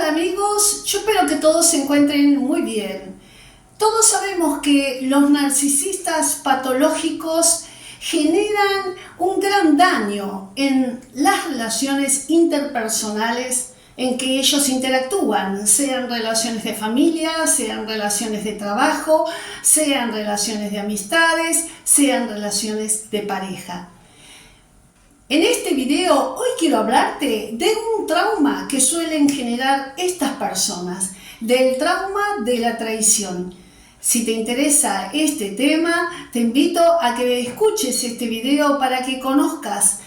tal amigos? Yo espero que todos se encuentren muy bien. Todos sabemos que los narcisistas patológicos generan un gran daño en las relaciones interpersonales en que ellos interactúan, sean relaciones de familia, sean relaciones de trabajo, sean relaciones de amistades, sean relaciones de pareja. En este video hoy quiero hablarte de un trauma que suelen generar estas personas, del trauma de la traición. Si te interesa este tema, te invito a que escuches este video para que conozcas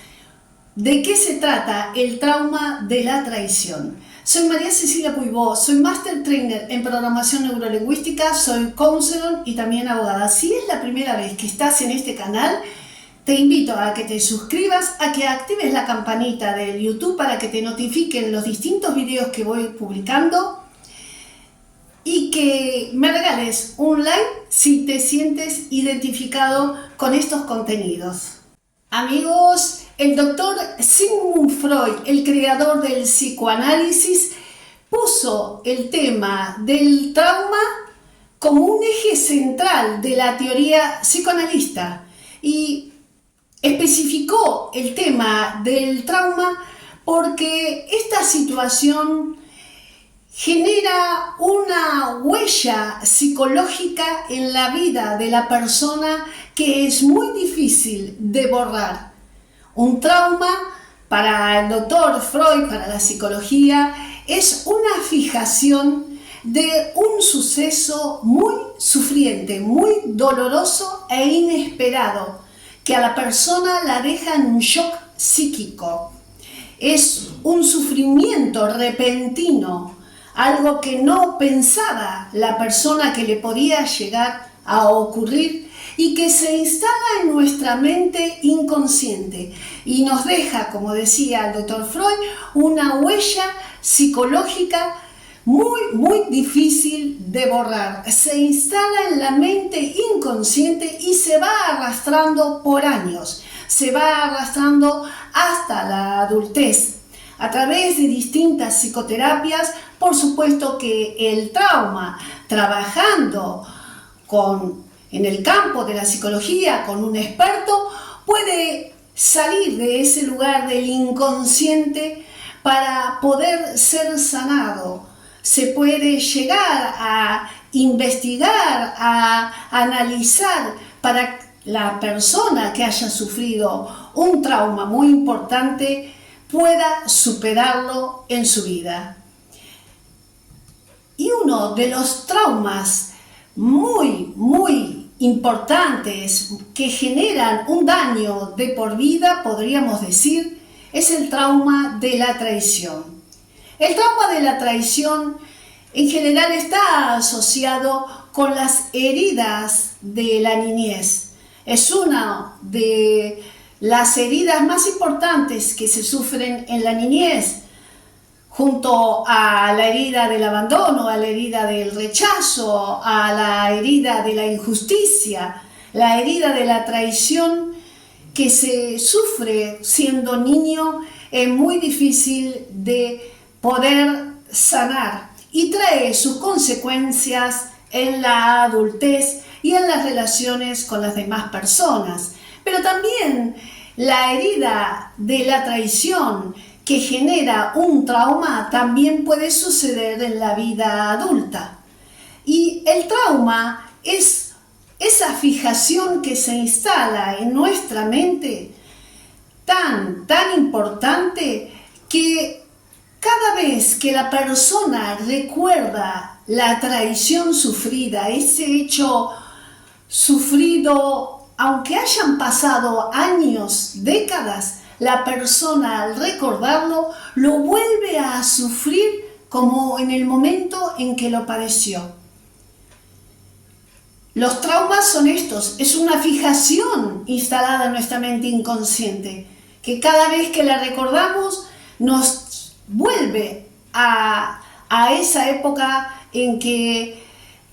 de qué se trata el trauma de la traición. Soy María Cecilia Puibó, soy Master Trainer en Programación Neurolingüística, soy counselor y también abogada. Si es la primera vez que estás en este canal, te invito a que te suscribas, a que actives la campanita del YouTube para que te notifiquen los distintos videos que voy publicando y que me regales un like si te sientes identificado con estos contenidos. Amigos, el doctor Sigmund Freud, el creador del psicoanálisis, puso el tema del trauma como un eje central de la teoría psicoanalista y especificó el tema del trauma porque esta situación genera una huella psicológica en la vida de la persona que es muy difícil de borrar. Un trauma para el doctor Freud, para la psicología, es una fijación de un suceso muy sufriente, muy doloroso e inesperado, que a la persona la deja en un shock psíquico. Es un sufrimiento repentino, algo que no pensaba la persona que le podía llegar a ocurrir y que se instala en nuestra mente inconsciente y nos deja, como decía el doctor Freud, una huella psicológica muy difícil de borrar. Se instala en la mente inconsciente y se va arrastrando por años, se va arrastrando hasta la adultez. A través de distintas psicoterapias, por supuesto que el trauma, trabajando en el campo de la psicología con un experto, puede salir de ese lugar del inconsciente para poder ser sanado. Se puede llegar a investigar, a analizar para la persona que haya sufrido un trauma muy importante pueda superarlo en su vida. Y uno de los traumas muy importantes que generan un daño de por vida, podríamos decir, es el trauma de la traición. El trauma de la traición en general está asociado con las heridas de la niñez. Es una de las heridas más importantes que se sufren en la niñez, junto a la herida del abandono, a la herida del rechazo, a la herida de la injusticia, la herida de la traición que se sufre siendo niño. Es muy difícil de poder sanar y trae sus consecuencias en la adultez y en las relaciones con las demás personas. Pero también la herida de la traición que genera un trauma también puede suceder en la vida adulta. Y el trauma es esa fijación que se instala en nuestra mente tan importante que cada vez que la persona recuerda la traición sufrida, ese hecho sufrido, aunque hayan pasado años, décadas, la persona al recordarlo lo vuelve a sufrir como en el momento en que lo padeció. Los traumas son estos, es una fijación instalada en nuestra mente inconsciente, que cada vez que la recordamos nos vuelve a esa época en que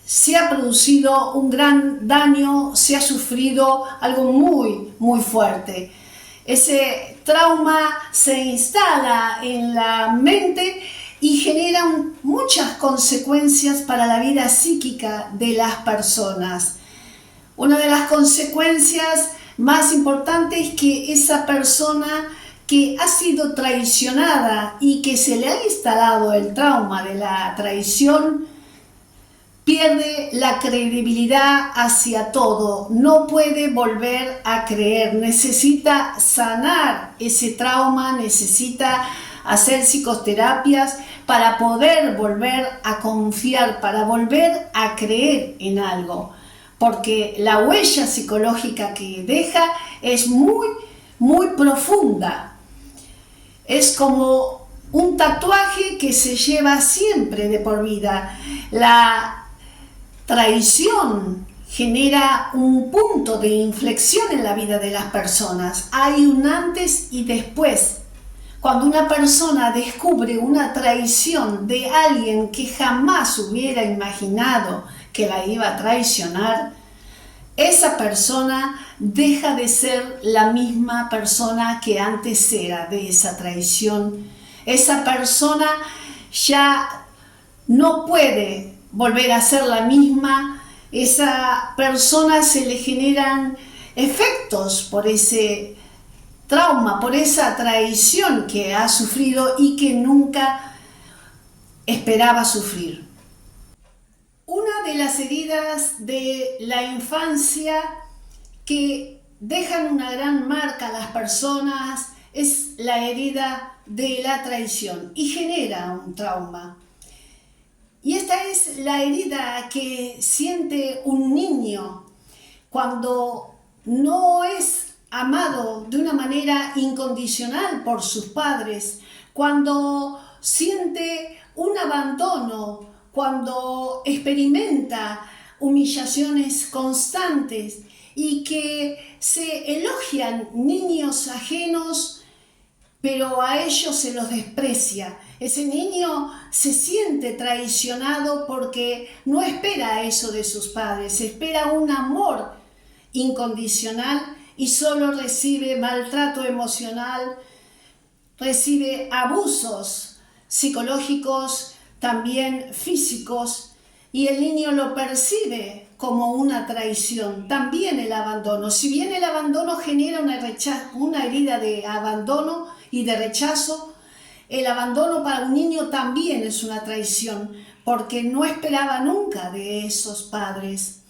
se ha producido un gran daño, se ha sufrido algo muy fuerte. Ese trauma se instala en la mente y generan muchas consecuencias para la vida psíquica de las personas. Una de las consecuencias más importantes es que esa persona que ha sido traicionada y que se le ha instalado el trauma de la traición, pierde la credibilidad hacia todo, no puede volver a creer, necesita sanar ese trauma, necesita hacer psicoterapias para poder volver a confiar, para volver a creer en algo, porque la huella psicológica que deja es muy profunda. Es como un tatuaje que se lleva siempre de por vida. La traición genera un punto de inflexión en la vida de las personas. Hay un antes y después. Cuando una persona descubre una traición de alguien que jamás hubiera imaginado que la iba a traicionar, esa persona deja de ser la misma persona que antes era de esa traición. Esa persona ya no puede volver a ser la misma. Esa persona se le generan efectos por ese trauma, por esa traición que ha sufrido y que nunca esperaba sufrir. Una de las heridas de la infancia que dejan una gran marca a las personas es la herida de la traición y genera un trauma. Y esta es la herida que siente un niño cuando no es amado de una manera incondicional por sus padres, cuando siente un abandono, cuando experimenta humillaciones constantes y que se elogian niños ajenos, pero a ellos se los desprecia. Ese niño se siente traicionado porque no espera eso de sus padres, espera un amor incondicional y solo recibe maltrato emocional, recibe abusos psicológicos, también físicos, y el niño lo percibe como una traición. También el abandono, si bien el abandono genera una herida de abandono y de rechazo, el abandono para un niño también es una traición, porque no esperaba nunca de esos padres.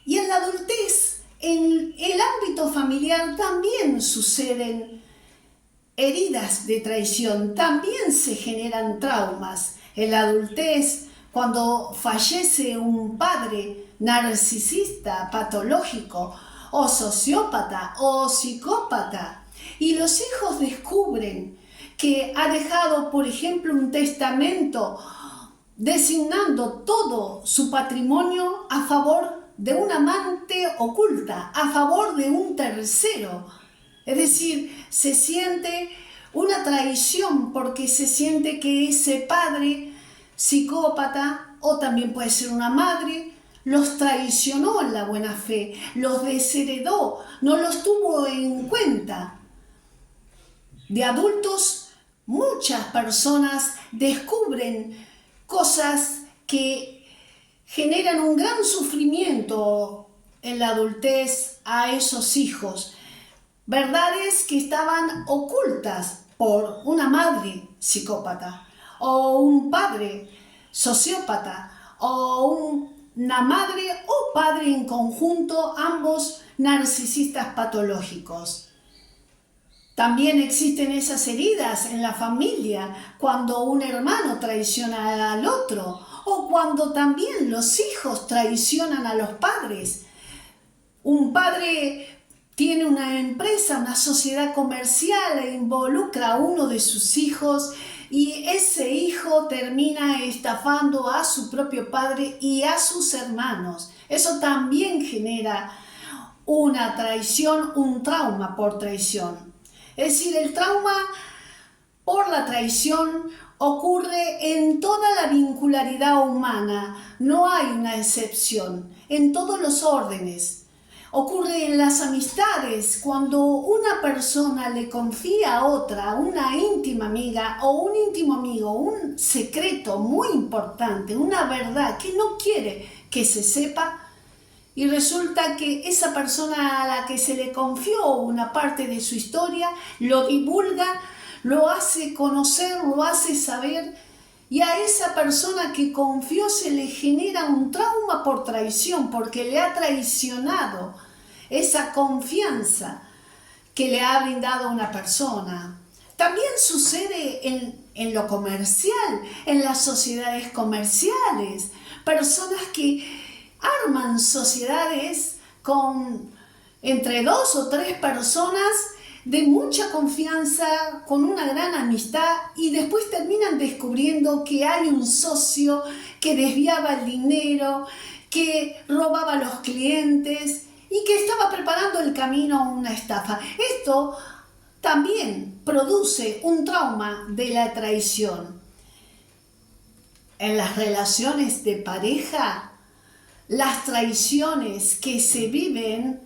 Y en la adultez, en el ámbito familiar, también suceden heridas de traición, también se generan traumas. En la adultez, cuando fallece un padre narcisista, patológico, o sociópata, o psicópata, y los hijos descubren que ha dejado, por ejemplo, un testamento designando todo su patrimonio a favor de una amante oculta, a favor de un tercero. Es decir, se siente una traición porque se siente que ese padre psicópata, o también puede ser una madre, los traicionó en la buena fe, los desheredó, no los tuvo en cuenta. De adultos, muchas personas descubren cosas que generan un gran sufrimiento en la adultez a esos hijos. Verdades que estaban ocultas por una madre psicópata, o un padre sociópata, o una madre o padre en conjunto, ambos narcisistas patológicos. También existen esas heridas en la familia, cuando un hermano traiciona al otro, o cuando también los hijos traicionan a los padres. Un padre tiene una empresa, una sociedad comercial e involucra a uno de sus hijos, y ese hijo termina estafando a su propio padre y a sus hermanos. Eso también genera una traición, un trauma por traición. Es decir, el trauma por la traición ocurre en toda la vincularidad humana, no hay una excepción, en todos los órdenes. ocurre en las amistades, cuando una persona le confía a otra, una íntima amiga o un íntimo amigo, un secreto muy importante, una verdad que no quiere que se sepa, y resulta que esa persona a la que se le confió una parte de su historia lo divulga, lo hace conocer, lo hace saber, y a esa persona que confió se le genera un trauma por traición, porque le ha traicionado esa confianza que le ha brindado una persona. También sucede en lo comercial, en las sociedades comerciales, personas que arman sociedades entre 2 o 3 personas de mucha confianza, con una gran amistad, y después terminan descubriendo que hay un socio que desviaba el dinero, que robaba a los clientes y que estaba preparando el camino a una estafa. Esto también produce un trauma de la traición. En las relaciones de pareja, las traiciones que se viven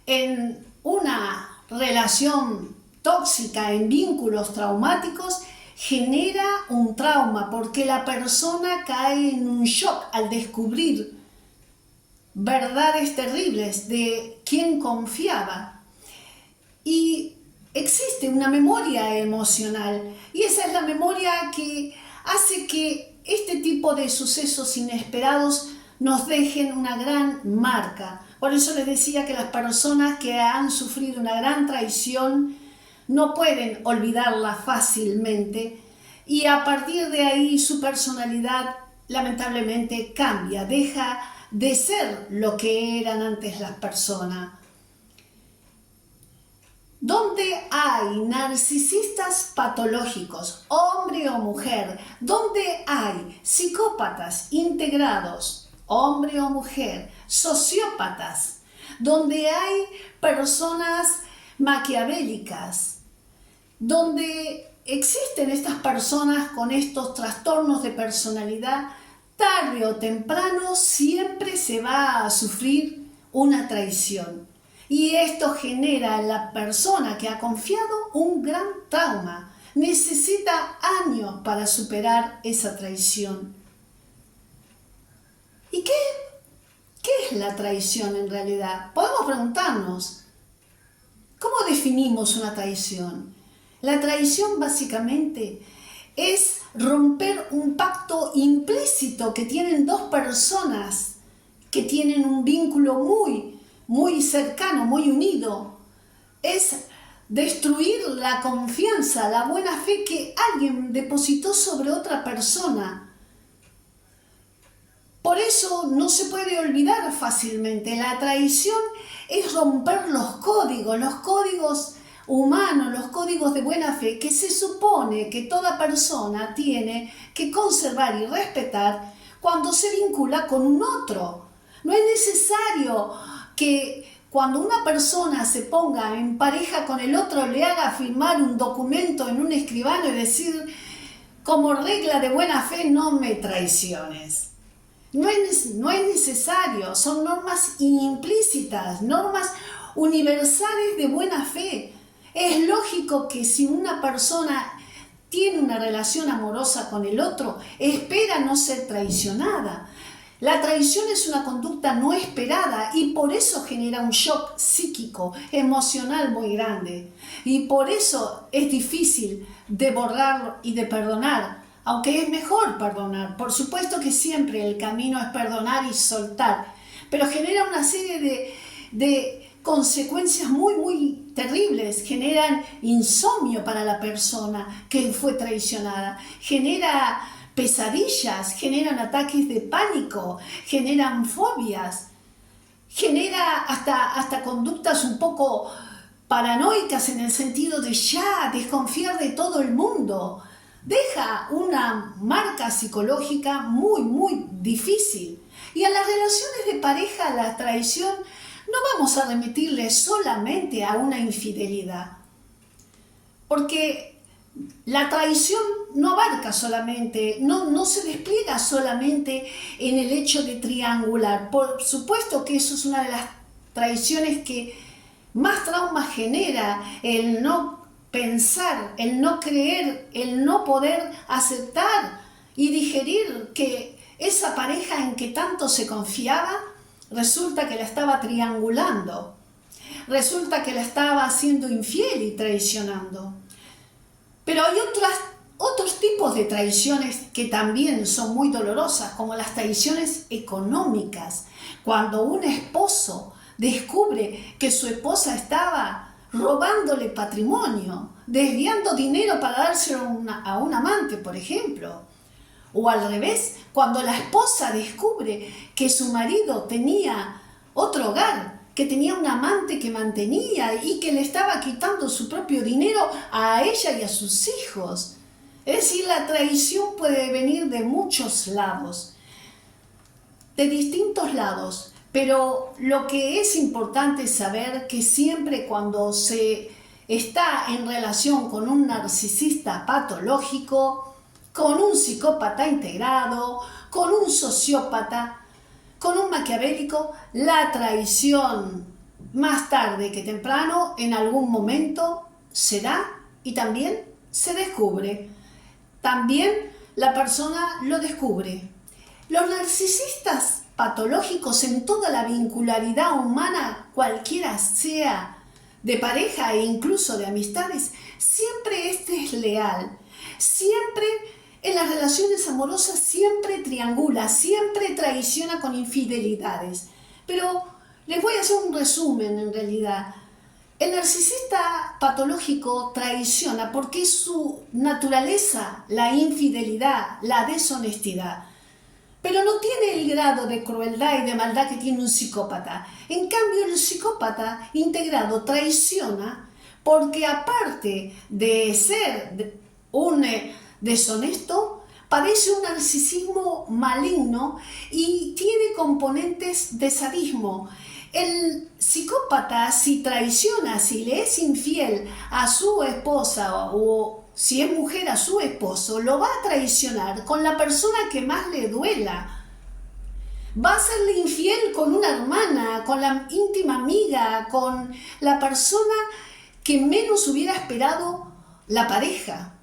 en una relación tóxica, en vínculos traumáticos, genera un trauma porque la persona cae en un shock al descubrir verdades terribles de quien confiaba. Y existe una memoria emocional, y esa es la memoria que hace que este tipo de sucesos inesperados nos dejen una gran marca. Por eso les decía que las personas que han sufrido una gran traición no pueden olvidarla fácilmente, y a partir de ahí su personalidad lamentablemente cambia, deja de ser lo que eran antes las personas. Donde hay narcisistas patológicos, hombre o mujer, donde hay psicópatas integrados, hombre o mujer, sociópatas, donde hay personas maquiavélicas, donde existen estas personas con estos trastornos de personalidad, tarde o temprano siempre se va a sufrir una traición. Y esto genera en la persona que ha confiado un gran trauma. Necesita años para superar esa traición. ¿Y qué es la traición en realidad? Podemos preguntarnos, ¿cómo definimos una traición? La traición básicamente es romper un pacto implícito que tienen 2 personas que tienen un vínculo muy cercano, muy unido. Es destruir la confianza, la buena fe que alguien depositó sobre otra persona. Por eso no se puede olvidar fácilmente. La traición es romper los códigos humanos, los códigos de buena fe que se supone que toda persona tiene que conservar y respetar cuando se vincula con un otro. No es necesario que cuando una persona se ponga en pareja con el otro le haga firmar un documento en un escribano y decir, como regla de buena fe, no me traiciones. No es necesario, son normas implícitas, normas universales de buena fe. Es lógico que si una persona tiene una relación amorosa con el otro, espera no ser traicionada. La traición es una conducta no esperada y por eso genera un shock psíquico, emocional muy grande. Y por eso es difícil de borrar y de perdonar, aunque es mejor perdonar. Por supuesto que siempre el camino es perdonar y soltar, pero genera una serie de consecuencias muy terribles. Generan insomnio para la persona que fue traicionada, genera pesadillas, generan ataques de pánico, generan fobias, genera hasta conductas un poco paranoicas en el sentido de ya desconfiar de todo el mundo. Deja una marca psicológica muy difícil. Y a las relaciones de pareja, la traición, no vamos a remitirle solamente a una infidelidad, porque la traición no abarca solamente, no se despliega solamente en el hecho de triangular. Por supuesto que eso es una de las traiciones que más trauma genera, el no pensar, el no creer, el no poder aceptar y digerir que esa pareja en que tanto se confiaba, resulta que la estaba triangulando, resulta que la estaba haciendo infiel y traicionando. Pero hay otros tipos de traiciones que también son muy dolorosas, como las traiciones económicas. Cuando un esposo descubre que su esposa estaba robándole patrimonio, desviando dinero para dárselo a un amante, por ejemplo. O al revés, cuando la esposa descubre que su marido tenía otro hogar, que tenía un amante que mantenía y que le estaba quitando su propio dinero a ella y a sus hijos. Es decir, la traición puede venir de muchos lados, de distintos lados, pero lo que es importante es saber que siempre cuando se está en relación con un narcisista patológico, con un psicópata integrado, con un sociópata, con un maquiavélico, la traición más tarde que temprano en algún momento se da y también se descubre. También la persona lo descubre. Los narcisistas patológicos en toda la vincularidad humana, cualquiera sea, de pareja e incluso de amistades, siempre es desleal, siempre en las relaciones amorosas siempre triangula, siempre traiciona con infidelidades. Pero les voy a hacer un resumen en realidad. El narcisista patológico traiciona porque es su naturaleza la infidelidad, la deshonestidad. Pero no tiene el grado de crueldad y de maldad que tiene un psicópata. En cambio, el psicópata integrado traiciona porque aparte de ser un deshonesto, padece un narcisismo maligno y tiene componentes de sadismo. El psicópata, si traiciona, si le es infiel a su esposa o si es mujer a su esposo, lo va a traicionar con la persona que más le duela. Va a serle infiel con una hermana, con la íntima amiga, con la persona que menos hubiera esperado la pareja.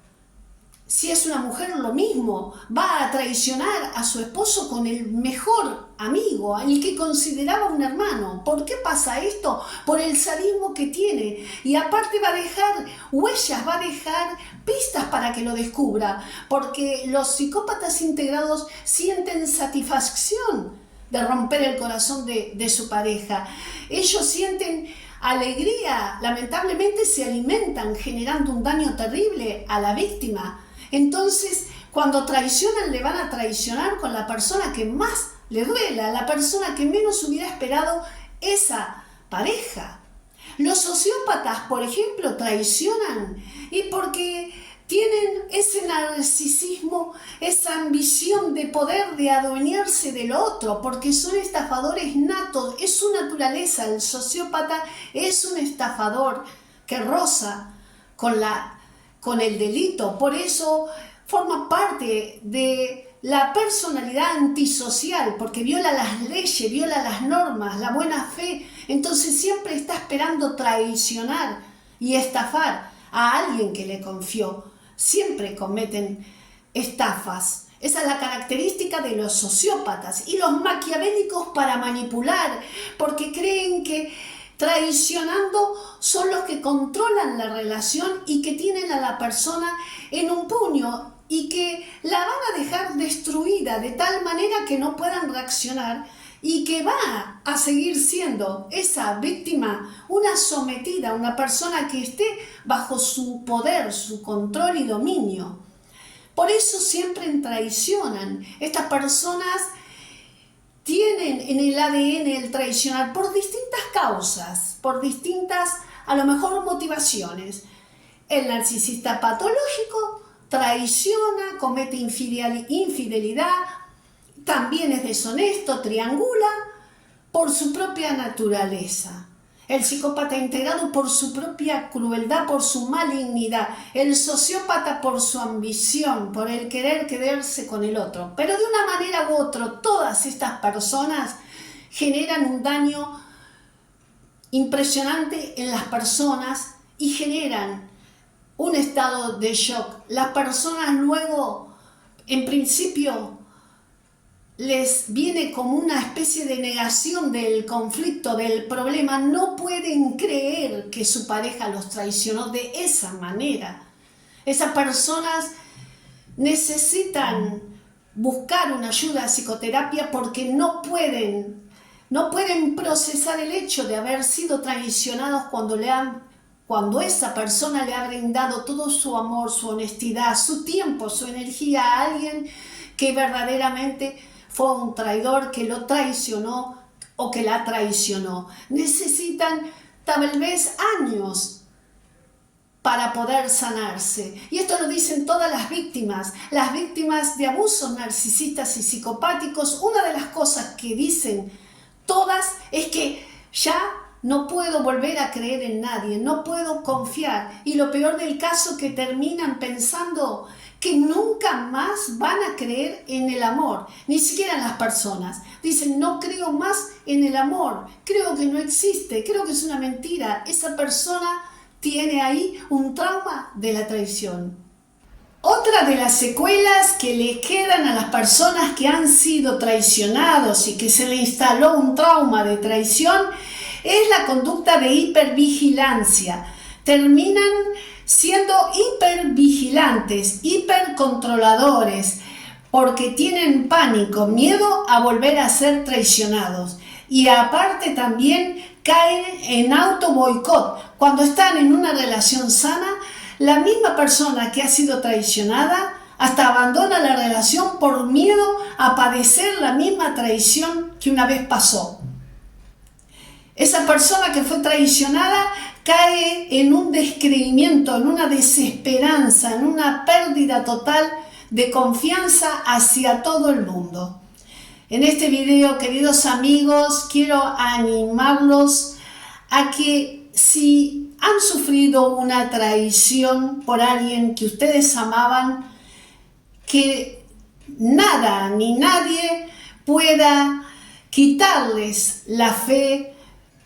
Si es una mujer, lo mismo, va a traicionar a su esposo con el mejor amigo, el que consideraba un hermano. ¿Por qué pasa esto? Por el sadismo que tiene. Y aparte va a dejar huellas, va a dejar pistas para que lo descubra, porque los psicópatas integrados sienten satisfacción de romper el corazón de su pareja. Ellos sienten alegría, lamentablemente se alimentan generando un daño terrible a la víctima. Entonces, cuando traicionan, le van a traicionar con la persona que más le duela, la persona que menos hubiera esperado esa pareja. Los sociópatas, por ejemplo, traicionan y porque tienen ese narcisismo, esa ambición de poder de adueñarse del otro, porque son estafadores natos, es su naturaleza. El sociópata es un estafador que roza con el delito, por eso forma parte de la personalidad antisocial, porque viola las leyes, viola las normas, la buena fe, entonces siempre está esperando traicionar y estafar a alguien que le confió. Siempre cometen estafas. Esa es la característica de los sociópatas y los maquiavélicos para manipular, porque creen que traicionando son los que controlan la relación y que tienen a la persona en un puño y que la van a dejar destruida de tal manera que no puedan reaccionar y que va a seguir siendo esa víctima una sometida, una persona que esté bajo su poder, su control y dominio. Por eso siempre traicionan. Estas personas tienen en el ADN el traicionar por distintas causas, por distintas, a lo mejor, motivaciones. El narcisista patológico traiciona, comete infidelidad, también es deshonesto, triangula por su propia naturaleza. El psicópata integrado por su propia crueldad, por su malignidad. El sociópata por su ambición, por el querer quedarse con el otro. Pero de una manera u otra, todas estas personas generan un daño impresionante en las personas y generan un estado de shock. Las personas luego, en principio, les viene como una especie de negación del conflicto, del problema. No pueden creer que su pareja los traicionó de esa manera. Esas personas necesitan buscar una ayuda de psicoterapia porque no pueden procesar el hecho de haber sido traicionados cuando esa persona le ha brindado todo su amor, su honestidad, su tiempo, su energía a alguien que verdaderamente fue un traidor, que lo traicionó o que la traicionó. Necesitan tal vez años para poder sanarse. Y esto lo dicen todas las víctimas de abusos narcisistas y psicopáticos. Una de las cosas que dicen todas es que ya no puedo volver a creer en nadie, no puedo confiar. Y lo peor del caso, que terminan pensando que nunca más van a creer en el amor, ni siquiera en las personas. Dicen, no creo más en el amor, creo que no existe, creo que es una mentira. Esa persona tiene ahí un trauma de la traición. Otra de las secuelas que le quedan a las personas que han sido traicionados y que se le instaló un trauma de traición es la conducta de hipervigilancia. Terminan siendo hipervigilantes, hipercontroladores, porque tienen pánico, miedo a volver a ser traicionados. Y aparte también caen en autoboicot. Cuando están en una relación sana, la misma persona que ha sido traicionada hasta abandona la relación por miedo a padecer la misma traición que una vez pasó. Esa persona que fue traicionada cae en un descreimiento, en una desesperanza, en una pérdida total de confianza hacia todo el mundo. En este video, queridos amigos, quiero animarlos a que si han sufrido una traición por alguien que ustedes amaban, que nada ni nadie pueda quitarles la fe,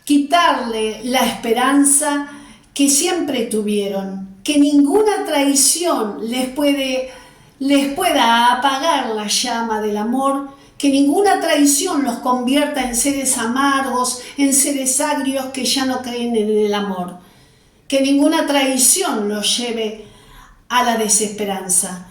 quitarle la esperanza que siempre tuvieron, que ninguna traición les pueda apagar la llama del amor, que ninguna traición los convierta en seres amargos, en seres agrios que ya no creen en el amor, que ninguna traición los lleve a la desesperanza.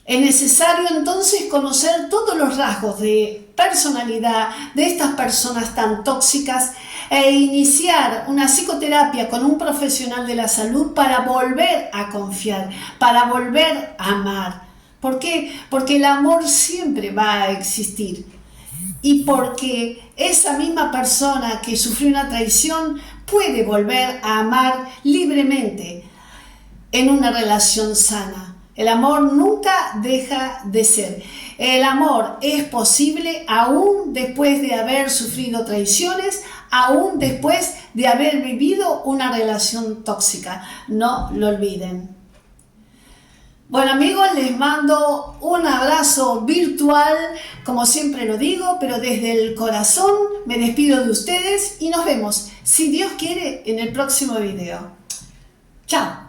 Es necesario entonces conocer todos los rasgos de personalidad de estas personas tan tóxicas e iniciar una psicoterapia con un profesional de la salud para volver a confiar, para volver a amar. ¿Por qué? Porque el amor siempre va a existir y porque esa misma persona que sufrió una traición puede volver a amar libremente en una relación sana. El amor nunca deja de ser. El amor es posible aún después de haber sufrido traiciones, aún después de haber vivido una relación tóxica. No lo olviden. Bueno amigos, les mando un abrazo virtual, como siempre lo digo, pero desde el corazón me despido de ustedes y nos vemos, si Dios quiere, en el próximo video. Chao.